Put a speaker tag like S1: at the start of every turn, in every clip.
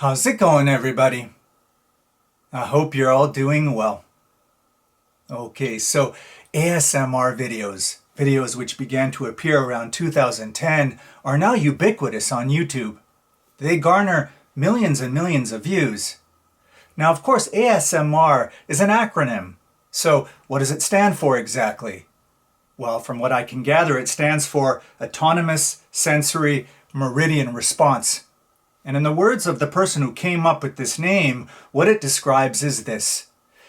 S1: How's it going, everybody? I hope you're all doing well. Okay, so ASMR videos which began to appear around 2010 are now ubiquitous on YouTube. They garner millions and millions of views. Now, of course, ASMR is an acronym. So what does it stand for exactly? Well, from what I can gather, it stands for Autonomous Sensory Meridian Response. And in the words of the person who came up with this name, what it describes is this.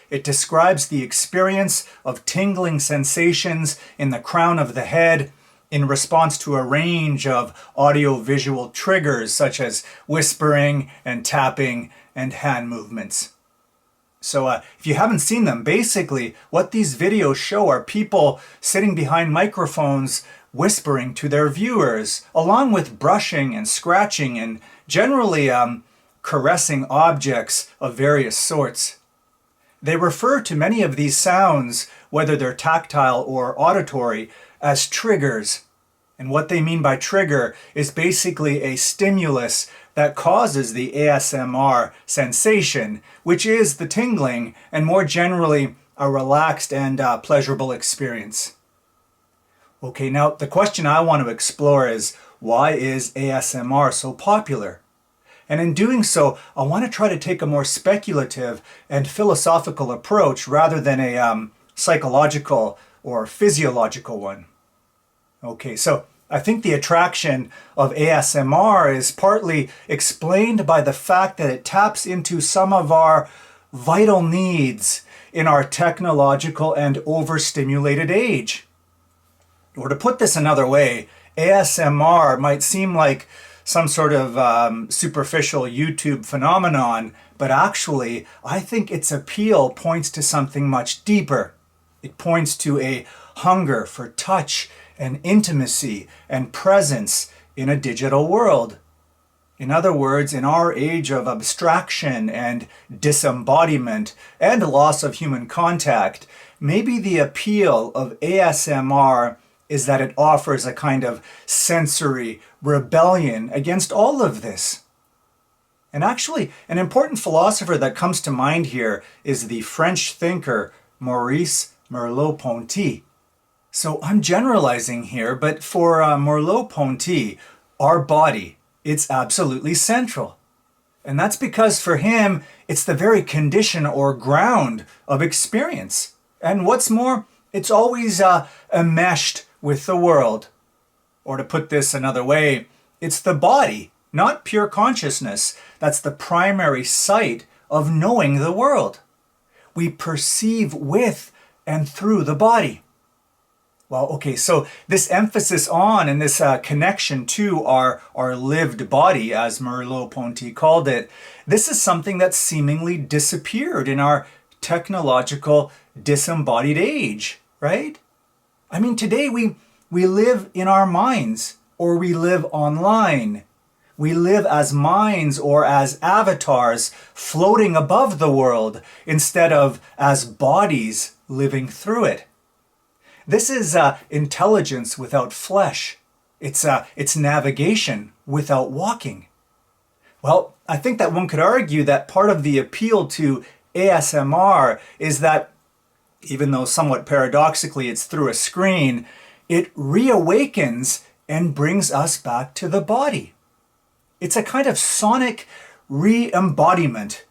S1: It describes the experience of tingling sensations in the crown of the head in response to a range of audio-visual triggers such as whispering and tapping and hand movements. So if you haven't seen them, basically what these videos show are people sitting behind microphones whispering to their viewers, along with brushing and scratching and generally caressing objects of various sorts. They refer to many of these sounds, whether they're tactile or auditory, as triggers. And what they mean by trigger is basically a stimulus that causes the ASMR sensation, which is the tingling and more generally a relaxed and pleasurable experience. Okay, now the question I want to explore is, why is ASMR so popular? And in doing so, I want to try to take a more speculative and philosophical approach rather than a psychological or physiological one. Okay, so I think the attraction of ASMR is partly explained by the fact that it taps into some of our vital needs in our technological and overstimulated age. Or to put this another way, ASMR might seem like some sort of superficial YouTube phenomenon, but actually, I think its appeal points to something much deeper. It points to a hunger for touch and intimacy and presence in a digital world. In other words, in our age of abstraction and disembodiment and loss of human contact, maybe the appeal of ASMR is that it offers a kind of sensory rebellion against all of this. And actually, an important philosopher that comes to mind here is the French thinker Maurice Merleau-Ponty. So I'm generalizing here, but for Merleau-Ponty, our body, it's absolutely central. And that's because for him, it's the very condition or ground of experience. And what's more, it's always enmeshed with the world. Or to put this another way, it's the body, not pure consciousness, that's the primary site of knowing the world. We perceive with and through the body. Well, okay, so this emphasis on and this connection to our lived body, as Merleau-Ponty called it, this is something that seemingly disappeared in our technological disembodied age, right? I mean, today we live in our minds, or we live online. We live as minds or as avatars floating above the world instead of as bodies living through it. This is intelligence without flesh. It's navigation without walking. Well, I think that one could argue that part of the appeal to ASMR is that even though somewhat paradoxically it's through a screen, it reawakens and brings us back to the body. It's a kind of sonic re-embodiment.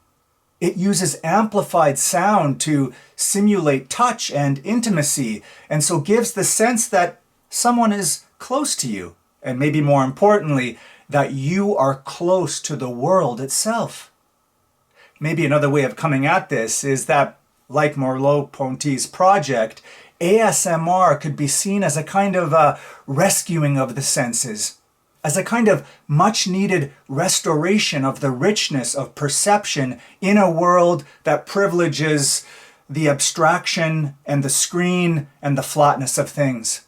S1: It uses amplified sound to simulate touch and intimacy, and so gives the sense that someone is close to you, and maybe more importantly, that you are close to the world itself. Maybe another way of coming at this is that, like Merleau-Ponty's project, ASMR could be seen as a kind of rescuing of the senses, as a kind of much-needed restoration of the richness of perception in a world that privileges the abstraction and the screen and the flatness of things.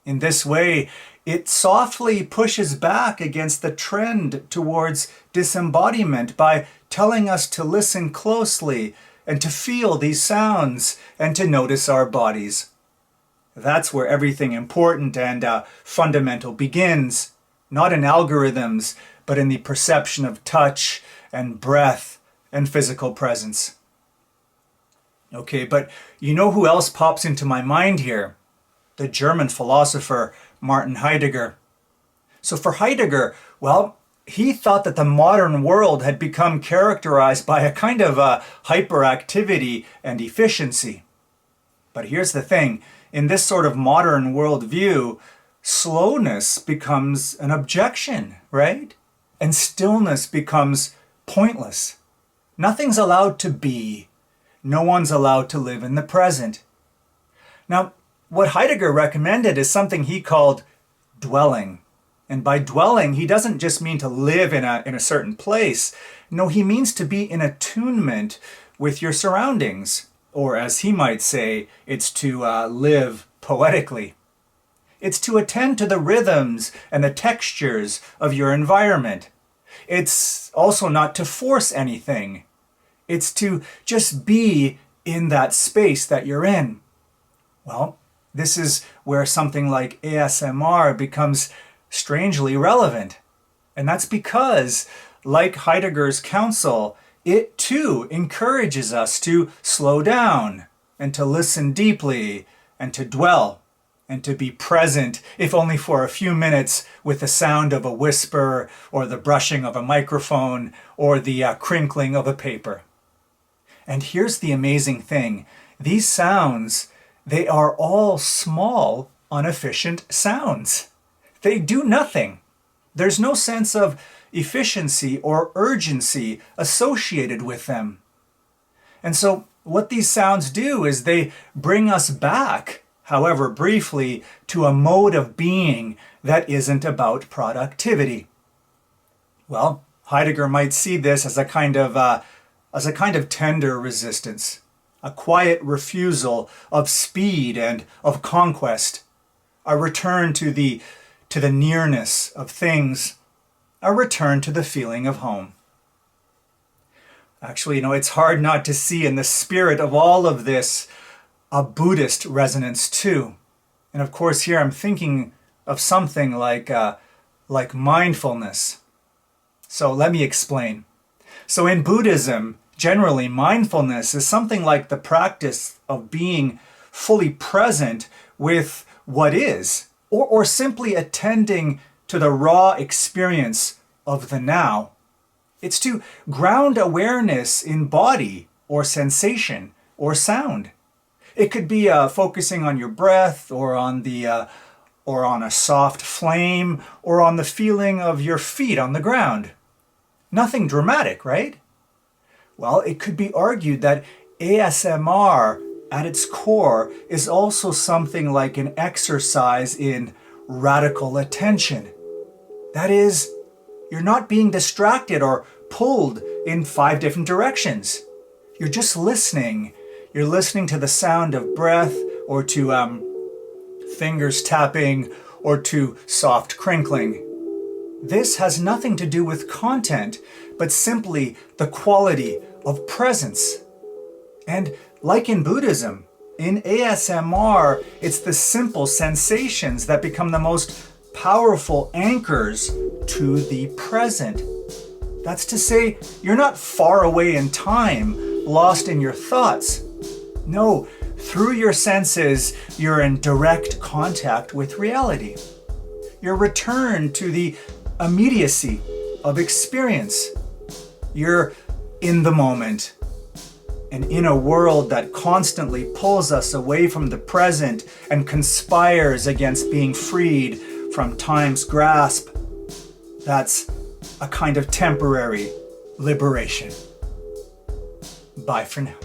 S1: In this way, it softly pushes back against the trend towards disembodiment by telling us to listen closely and to feel these sounds, and to notice our bodies. That's where everything important and fundamental begins, not in algorithms, but in the perception of touch and breath and physical presence. Okay, but you know who else pops into my mind here? The German philosopher Martin Heidegger. So for Heidegger, well, he thought that the modern world had become characterized by a kind of hyperactivity and efficiency. But here's the thing, in this sort of modern worldview, slowness becomes an objection, right? And stillness becomes pointless. Nothing's allowed to be. No one's allowed to live in the present. Now, what Heidegger recommended is something he called dwelling. And by dwelling, he doesn't just mean to live in a certain place. No, he means to be in attunement with your surroundings. Or as he might say, it's to live poetically. It's to attend to the rhythms and the textures of your environment. It's also not to force anything. It's to just be in that space that you're in. Well, this is where something like ASMR becomes strangely relevant. And that's because, like Heidegger's counsel, it too encourages us to slow down and to listen deeply and to dwell and to be present, if only for a few minutes, with the sound of a whisper or the brushing of a microphone or the crinkling of a paper. And here's the amazing thing. These sounds, they are all small, inefficient sounds. They do nothing. There's no sense of efficiency or urgency associated with them. And so what these sounds do is they bring us back, however briefly, to a mode of being that isn't about productivity. Well, Heidegger might see this as a kind of tender resistance, a quiet refusal of speed and of conquest, a return to the nearness of things, a return to the feeling of home. Actually, it's hard not to see in the spirit of all of this a Buddhist resonance too. And of course here I'm thinking of something like mindfulness. So let me explain. So in Buddhism, generally mindfulness is something like the practice of being fully present with what is, or simply attending to the raw experience of the now. It's to ground awareness in body or sensation or sound. It could be focusing on your breath or on a soft flame or on the feeling of your feet on the ground. Nothing dramatic, right? Well, it could be argued that ASMR at its core is also something like an exercise in radical attention. That is, you're not being distracted or pulled in 5 different directions. You're just listening. You're listening to the sound of breath or to fingers tapping or to soft crinkling. This has nothing to do with content, but simply the quality of presence. And like in Buddhism, in ASMR, it's the simple sensations that become the most powerful anchors to the present. That's to say, you're not far away in time, lost in your thoughts. No, through your senses, you're in direct contact with reality. You're returned to the immediacy of experience. You're in the moment. And in a world that constantly pulls us away from the present and conspires against being freed from time's grasp, that's a kind of temporary liberation. Bye for now.